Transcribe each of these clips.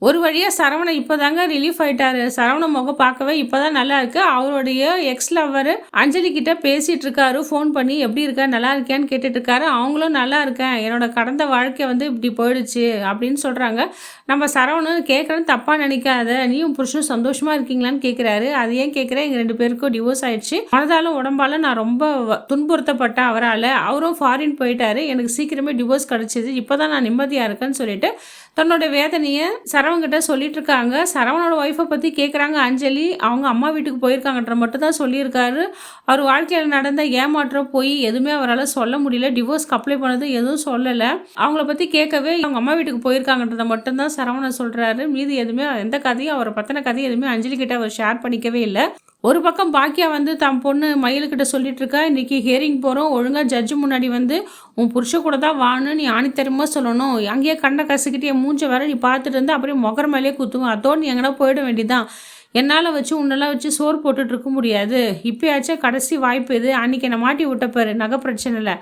ஒரு வழியா சரவணன் இப்பதாங்க ரிலீஃப் ஆயிட்டாரு. சரவணன் முகம் பார்க்கவே இப்பதான் நல்லா இருக்கு. அவருடைய எக்ஸ் லவ்வர் அஞ்சலி கிட்ட பேசிட்டு இருக்காரு. ஃபோன் பண்ணி எப்படி இருக்க, நல்லா இருக்கியான்னு கேட்டுட்டு இருக்காரு. அவங்களும் நல்லா இருக்கேன், என்னோட கடந்த வாழ்க்கை வந்து இப்படி போயிடுச்சு அப்படின்னு சொல்றாங்க. நம்ம சரவணன் கேட்கறேன்னு தப்பா நினைக்காத, நீயும் புருஷனும் சந்தோஷமா இருக்கீங்களான்னு கேட்கிறாரு. அது ஏன் கேட்கிறேன், எங்க 2 பேருக்கும் டிவோர்ஸ் ஆயிடுச்சு. மனதாலும் உடம்பாலும் நான் ரொம்ப துன்புறுத்தப்பட்டேன் அவரால். அவரும் ஃபாரின் போயிட்டாரு. எனக்கு சீக்கிரமே டிவோர்ஸ் கிடைச்சிது. இப்போதான் நான் நிம்மதியா இருக்கேன்னு சொல்லிட்டு தன்னோட வேதனையை சரவணகிட்ட சொல்லிட்டு இருக்காங்க. சரவணோட ஒய்ஃபை பற்றி கேட்குறாங்க அஞ்சலி. அவங்க அம்மா வீட்டுக்கு போயிருக்காங்கன்ற மட்டும் தான் சொல்லியிருக்காரு. அவர் வாழ்க்கையில் நடந்த ஏமாற்றம் போய் எதுவுமே அவரால் சொல்ல முடியல. டிவோர்ஸ்க்கு அப்ளை பண்ணது எதுவும் சொல்லலை. அவங்கள பற்றி கேட்கவே அவங்க அம்மா வீட்டுக்கு போயிருக்காங்கன்றதை மட்டும்தான் சரவணன் சொல்கிறாரு. மீது எதுவுமே எந்த கதையும் அவரை பற்றின கதையும் எதுவுமே அஞ்சலி கிட்ட அவர் ஷேர் பண்ணிக்கவே இல்லை. ஒரு பக்கம் பாக்கியா வந்து தம் பொண்ணு மயிலுக்கிட்ட சொல்லிட்டு இருக்கா, இன்னைக்கு ஹியரிங் போகிறோம், ஒழுங்காக ஜட்ஜு முன்னாடி வந்து உன் புருஷ கூட தான் வான்னு நீ ஆணித்தரமாக சொல்லணும். அங்கேயே கண்ணை கசிக்கிட்டு என் மூஞ்ச வேற நீ பார்த்துட்டு இருந்து அப்படியே முகர மேலேயே குத்துவோம். அதோடு நீ எங்கன்னா போயிட வேண்டியதான். என்னால் வச்சு உன்னெல்லாம் வச்சு சோறு போட்டுட்டு இருக்க முடியாது. இப்போயாச்சும் கடைசி வாய்ப்பு இது. அன்றைக்கி என்னை மாட்டி விட்டப்பாரு நகை பிரச்சனையில்,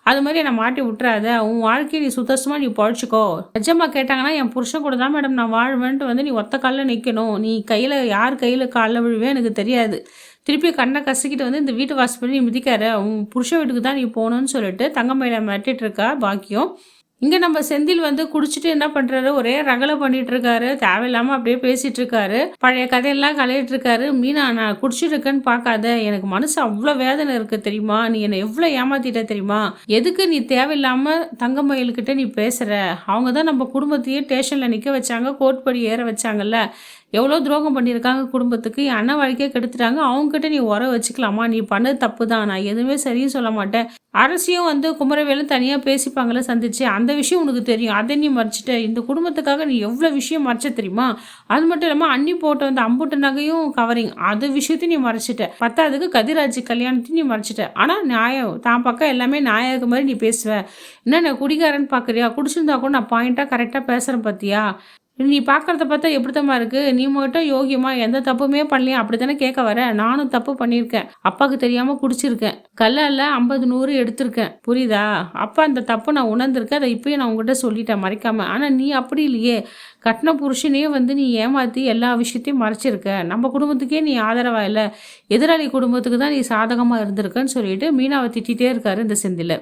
அது மாதிரி என்னை மாட்டி விட்டுறாத. உன் வாழ்க்கையை நீ சுத்தமாக நீ பழச்சிக்கோ. நிஜமா கேட்டாங்கன்னா என் புருஷன் கூட தான் மேடம் நான் வாழ்வேன்ட்டு வந்து நீ ஒத்த காலில் நிற்கணும். நீ கையில் யார் கையில் காலில் விழுவே எனக்கு தெரியாது. திருப்பி கண்ணை கசிக்கிட்டு வந்து இந்த வீட்டு வாசப்படி நீ மிதிக்கார, உன் புருஷ வீட்டுக்கு தான் நீ போகணுன்னு சொல்லிட்டு தங்கமயில மிரட்டிட்டு இருக்கா பாக்கியம். இங்கே நம்ம செந்தில் வந்து குடிச்சிட்டு என்ன பண்ணுறாரு, ஒரே ரகலை பண்ணிட்டு இருக்காரு. தேவையில்லாமல் அப்படியே பேசிட்டு இருக்காரு. பழைய கதையெல்லாம் கலையிட்டு இருக்காரு. மீனா, நான் குடிச்சிட்டு இருக்கேன்னு பார்க்காத, எனக்கு மனசு அவ்வளோ வேதனை இருக்குது தெரியுமா, நீ என்னை எவ்வளோ ஏமாத்திட்ட தெரியுமா, எதுக்கு நீ தேவையில்லாமல் தங்கமயில்கிட்ட நீ பேசுகிற, அவங்க தான் நம்ம குடும்பத்தையே ஸ்டேஷனில் நிற்க வச்சாங்க, கோர்ட் படி ஏற வச்சாங்கல்ல, எவ்வளோ துரோகம் பண்ணியிருக்காங்க குடும்பத்துக்கு, என் அண்ணன் வாழ்க்கையை கெடுத்துட்டாங்க, அவங்ககிட்ட நீ உர வச்சுக்கலாமா, நீ பண்ணது தப்பு தான், நான் எதுவுமே சரியும் சொல்ல மாட்டேன். அரசியும் வந்து குமரவேலும் தனியாக பேசிப்பாங்களே சந்திச்சு, அந்த விஷயம் உனக்கு தெரியும், அதை நீ மறைச்சிட்ட. இந்த குடும்பத்துக்காக நீ எவ்வளோ விஷயம் மறைச்ச தெரியுமா, அது மட்டும் இல்லாமல் அன்னி போட்டு வந்து அம்புட்டு நகையும் கவரிங் அது விஷயத்தையும் நீ மறைச்சிட்ட. பத்தாவதுக்கு கதிராஜ் கல்யாணத்தையும் நீ மறைச்சிட்ட. ஆனால் நியாயம் தான் பக்கம் எல்லாமே நியாயம் மாதிரி நீ பேசுவ. என்ன நான் குடிகாரன்னு பார்க்குறியா, குடிச்சிருந்தா கூட நான் பாயிண்ட்டாக கரெக்டாக பேசுகிறேன் பார்த்தியா, நீ பார்க்குறத பார்த்தா எப்படித்தம்மா இருக்குது, நீ மட்டும் யோகியமா எந்த தப்புமே பண்ணலையா அப்படி தானே கேட்க வர. நானும் தப்பு பண்ணியிருக்கேன், அப்பாவுக்கு தெரியாமல் குடிச்சிருக்கேன், கல்லால் 50 100 எடுத்திருக்கேன், புரியுதா, அப்பா அந்த தப்பு நான் உணர்ந்திருக்கேன், அதை இப்போயும் நான் உங்கள்கிட்ட சொல்லிட்டேன் மறைக்காம. ஆனால் நீ அப்படி இல்லையே, கட்டின புருஷனே வந்து நீ ஏமாற்றி எல்லா விஷயத்தையும் மறைச்சிருக்க, நம்ம குடும்பத்துக்கே நீ ஆதரவா இல்லை, எதிராளி குடும்பத்துக்கு தான் நீ சாதகமாக இருந்திருக்கன்னு சொல்லிட்டு மீனாவை திட்டிகிட்டே இருக்காரு இந்த செந்தில்.